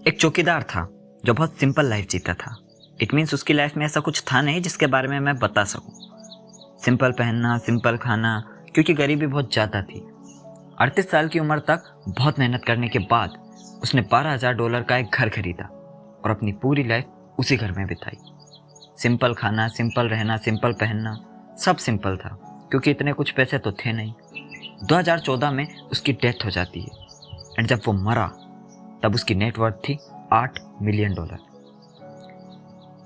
एक चौकीदार था जो बहुत सिंपल लाइफ जीता था। इट मीन्स उसकी लाइफ में ऐसा कुछ था नहीं जिसके बारे में मैं बता सकूं। सिंपल पहनना, सिंपल खाना, क्योंकि गरीबी बहुत ज़्यादा थी। 38 साल की उम्र तक बहुत मेहनत करने के बाद उसने $12,000 का एक घर खरीदा और अपनी पूरी लाइफ उसी घर में बिताई। सिंपल खाना, सिंपल रहना, सिंपल पहनना, सब सिंपल था क्योंकि इतने कुछ पैसे तो थे नहीं। 2014 में उसकी डेथ हो जाती है एंड जब वो मरा तब उसकी नेटवर्थ थी $8 मिलियन,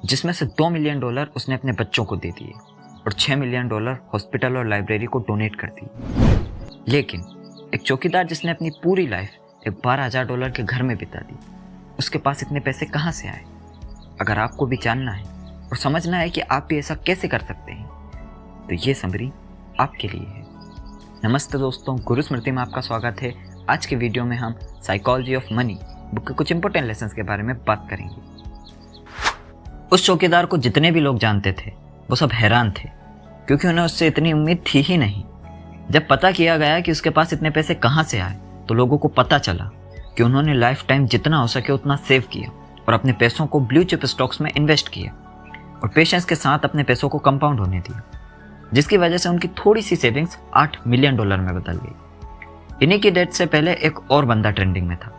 जिसमें से $2 मिलियन उसने अपने बच्चों को दे दिए और $6 मिलियन हॉस्पिटल और लाइब्रेरी को डोनेट कर दिए। लेकिन एक चौकीदार जिसने अपनी पूरी लाइफ एक $12,000 के घर में बिता दी, उसके पास इतने पैसे कहाँ से आए? अगर आपको भी जानना है और समझना है कि आप भी ऐसा कैसे कर सकते हैं तो ये समरी आपके लिए है। नमस्ते दोस्तों, गुरु स्मृति में आपका स्वागत है। आज के वीडियो में हम साइकोलॉजी ऑफ मनी बुक के कुछ इंपॉर्टेंट लेसन्स के बारे में बात करेंगे। उस चौकीदार को जितने भी लोग जानते थे वो सब हैरान थे क्योंकि उन्हें उससे इतनी उम्मीद थी ही नहीं। जब पता किया गया कि उसके पास इतने पैसे कहाँ से आए तो लोगों को पता चला कि उन्होंने लाइफ टाइम जितना हो सके उतना सेव किया और अपने पैसों को ब्लू चिप स्टॉक्स में इन्वेस्ट किया और पेशेंस के साथ अपने पैसों को कंपाउंड होने दिया, जिसकी वजह से उनकी थोड़ी सी सेविंग्स $8 मिलियन में बदल गई। इन्हीं की डेथ से पहले एक और बंदा ट्रेंडिंग में था।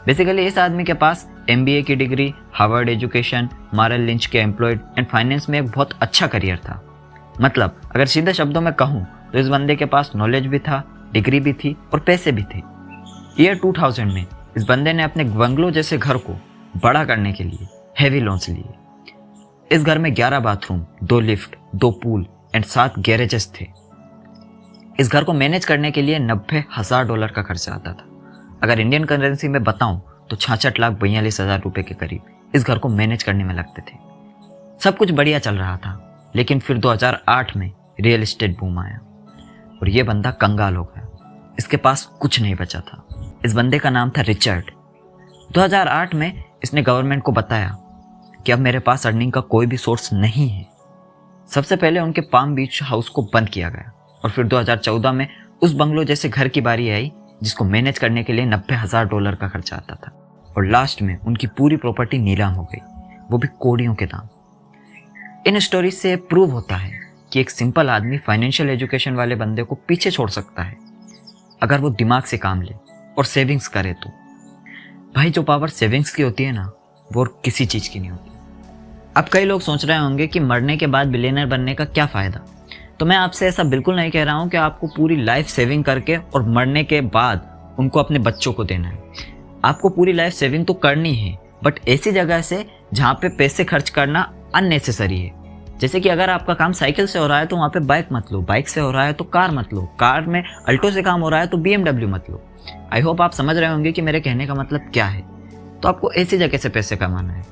बेसिकली इस आदमी के पास MBA की degree, Harvard education, moral lynch के एम्प्लॉयड एंड फाइनेंस में एक बहुत अच्छा करियर था। मतलब अगर सीधे शब्दों में कहूँ तो इस बंदे के पास नॉलेज भी था, डिग्री भी थी और पैसे भी थे। ईयर 2000 में इस बंदे ने अपने बंगलो जैसे घर को बड़ा करने के लिए हैवी लोन्स लिए। इस घर में 11 bathroom, 2 lift, 2 pool and 7 garages थे। इस घर को मैनेज करने के लिए $90,000 का खर्चा आता था। अगर इंडियन करेंसी में बताऊं तो 66,42,000 रुपए के करीब इस घर को मैनेज करने में लगते थे। सब कुछ बढ़िया चल रहा था, लेकिन फिर 2008 में रियल एस्टेट बूम आया और ये बंदा कंगाल हो गया। इसके पास कुछ नहीं बचा था। इस बंदे का नाम था रिचर्ड। 2008 में इसने गवर्नमेंट को बताया कि अब मेरे पास अर्निंग का कोई भी सोर्स नहीं है। सबसे पहले उनके पाम बीच हाउस को बंद किया गया और फिर 2014 में उस बंगलो जैसे घर की बारी आई जिसको मैनेज करने के लिए $90,000 का खर्चा आता था और लास्ट में उनकी पूरी प्रॉपर्टी नीलाम हो गई, वो भी कौड़ियों के दाम। इन स्टोरीज से प्रूव होता है कि एक सिंपल आदमी फाइनेंशियल एजुकेशन वाले बंदे को पीछे छोड़ सकता है अगर वो दिमाग से काम ले और सेविंग्स करे तो। भाई, जो पावर सेविंग्स की होती है ना, वो और किसी चीज़ की नहीं होती। अब कई लोग सोच रहे होंगे कि मरने के बाद बिलियनर बनने का क्या फ़ायदा। तो मैं आपसे ऐसा बिल्कुल नहीं कह रहा हूँ कि आपको पूरी लाइफ सेविंग करके और मरने के बाद उनको अपने बच्चों को देना है। आपको पूरी लाइफ सेविंग तो करनी है, बट ऐसी जगह से जहाँ पे पैसे खर्च करना अननेसेसरी है। जैसे कि अगर आपका काम साइकिल से हो रहा है तो वहाँ पे बाइक मत लो, बाइक से हो रहा है तो कार मत लो, कार में अल्टो से काम हो रहा है तो BMW मत लो। आई होप आप समझ रहे होंगे कि मेरे कहने का मतलब क्या है। तो आपको ऐसी जगह से पैसे कमाना है।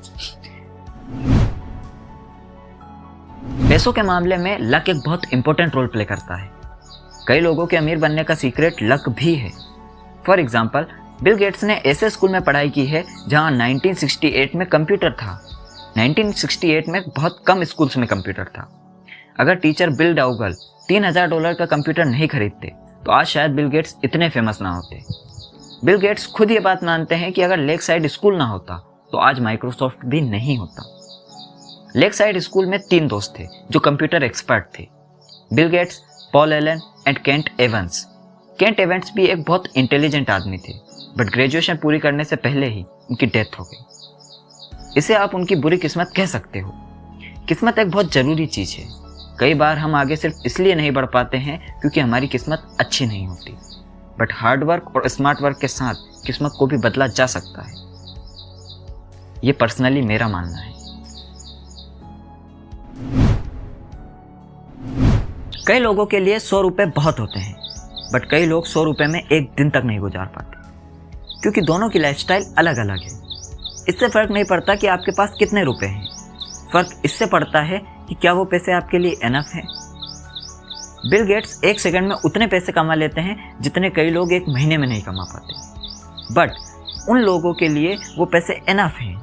पैसों के मामले में लक एक बहुत इंपॉर्टेंट रोल प्ले करता है। कई लोगों के अमीर बनने का सीक्रेट लक भी है। फॉर एग्जाम्पल, बिल गेट्स ने ऐसे स्कूल में पढ़ाई की है जहां 1968 में कंप्यूटर था। 1968 में बहुत कम स्कूल्स में कंप्यूटर था। अगर टीचर बिल डाउगल $3,000 का कंप्यूटर नहीं खरीदते तो आज शायद बिल गेट्स इतने फेमस ना होते। बिल गेट्स खुद ये बात मानते हैं कि अगर लेक साइड स्कूल ना होता तो आज माइक्रोसॉफ्ट भी नहीं होता। लेक साइड स्कूल में 3 दोस्त थे जो कंप्यूटर एक्सपर्ट थे, Bill Gates, Paul Allen and Kent Evans. Kent Evans भी एक बहुत इंटेलिजेंट आदमी थे, बट ग्रेजुएशन पूरी करने से पहले ही उनकी डेथ हो गई। इसे आप उनकी बुरी किस्मत कह सकते हो। किस्मत एक बहुत ज़रूरी चीज़ है। कई बार हम आगे सिर्फ इसलिए नहीं बढ़ पाते हैं क्योंकि हमारी किस्मत अच्छी नहीं होती, बट हार्ड वर्क और स्मार्ट वर्क के साथ किस्मत को भी बदला जा सकता है। ये पर्सनली मेरा मानना है। कई लोगों के लिए 100 रुपये बहुत होते हैं, बट कई लोग 100 रुपये में एक दिन तक नहीं गुजार पाते क्योंकि दोनों की लाइफस्टाइल अलग अलग है। इससे फ़र्क नहीं पड़ता कि आपके पास कितने रुपए हैं, फ़र्क इससे पड़ता है कि क्या वो पैसे आपके लिए एनफ हैं। बिल गेट्स 1 सेकंड में उतने पैसे कमा लेते हैं जितने कई लोग 1 महीने में नहीं कमा पाते, बट उन लोगों के लिए वो पैसे एनफ हैं।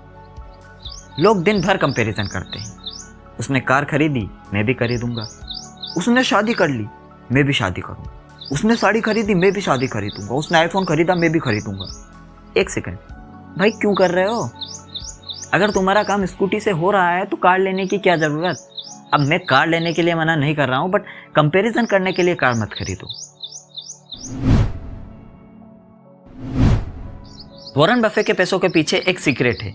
लोग दिन भर कंपैरिजन करते हैं। उसने कार खरीदी, मैं भी खरीदूंगा। उसने शादी कर ली, मैं भी शादी करूंगा। उसने साड़ी खरीदी, मैं भी शादी खरीदूंगा। उसने आईफोन खरीदा, मैं भी खरीदूंगा। 1 सेकंड, भाई क्यों कर रहे हो? अगर तुम्हारा काम स्कूटी से हो रहा है तो कार लेने की क्या ज़रूरत? अब मैं कार लेने के लिए मना नहीं कर रहा हूँ, बट कंपैरिजन करने के लिए कार मत खरीदो। वॉरेन बफे के पैसों के पीछे एक सीक्रेट है।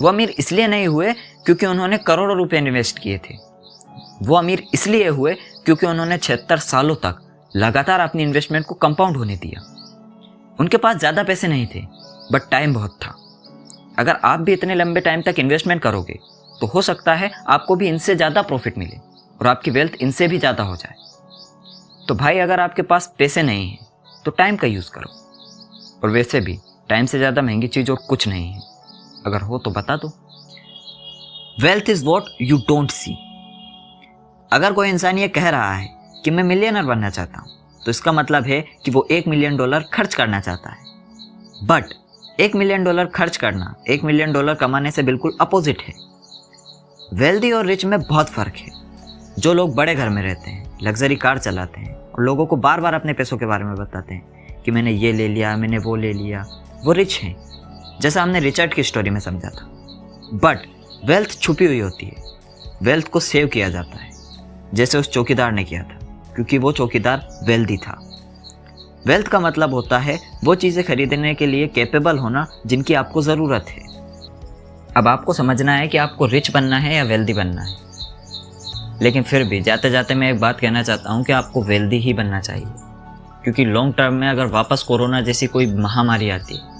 वो अमीर इसलिए नहीं हुए क्योंकि उन्होंने करोड़ों रुपए इन्वेस्ट किए थे। वो अमीर इसलिए हुए क्योंकि उन्होंने 76 सालों तक लगातार अपनी इन्वेस्टमेंट को कंपाउंड होने दिया। उनके पास ज़्यादा पैसे नहीं थे, बट टाइम बहुत था। अगर आप भी इतने लंबे टाइम तक इन्वेस्टमेंट करोगे तो हो सकता है आपको भी इनसे ज़्यादा प्रॉफिट मिले और आपकी वेल्थ इनसे भी ज़्यादा हो जाए। तो भाई अगर आपके पास पैसे नहीं हैं तो टाइम का यूज़ करो। और वैसे भी टाइम से ज़्यादा महंगी चीज़ और कुछ नहीं है। अगर हो तो बता दो। Wealth is what you don't see. अगर कोई इंसान ये कह रहा है कि मैं मिलियनर बनना चाहता हूँ तो इसका मतलब है कि वो $1 मिलियन खर्च करना चाहता है। बट $1 मिलियन खर्च करना $1 मिलियन कमाने से बिल्कुल अपोजिट है। वेल्दी और रिच में बहुत फ़र्क है। जो लोग बड़े घर में रहते हैं, लग्जरी कार चलाते हैं और लोगों को बार बार अपने पैसों के बारे में बताते हैं कि मैंने ये ले लिया, मैंने वो ले लिया, वो रिच हैं, जैसा हमने रिचर्ड की स्टोरी में समझा था। बट वेल्थ छुपी हुई होती है। वेल्थ को सेव किया जाता है, जैसे उस चौकीदार ने किया था, क्योंकि वो चौकीदार वेल्दी था। वेल्थ का मतलब होता है वो चीज़ें खरीदने के लिए कैपेबल होना जिनकी आपको ज़रूरत है। अब आपको समझना है कि आपको रिच बनना है या वेल्दी बनना है। लेकिन फिर भी जाते जाते मैं एक बात कहना चाहता हूँ कि आपको वेल्दी ही बनना चाहिए, क्योंकि लॉन्ग टर्म में अगर वापस कोरोना जैसी कोई महामारी आती है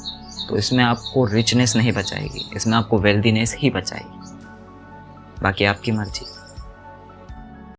तो इसमें आपको रिचनेस नहीं बचाएगी, इसमें आपको वेल्दीनेस ही बचाएगी। बाकी आपकी मर्जी।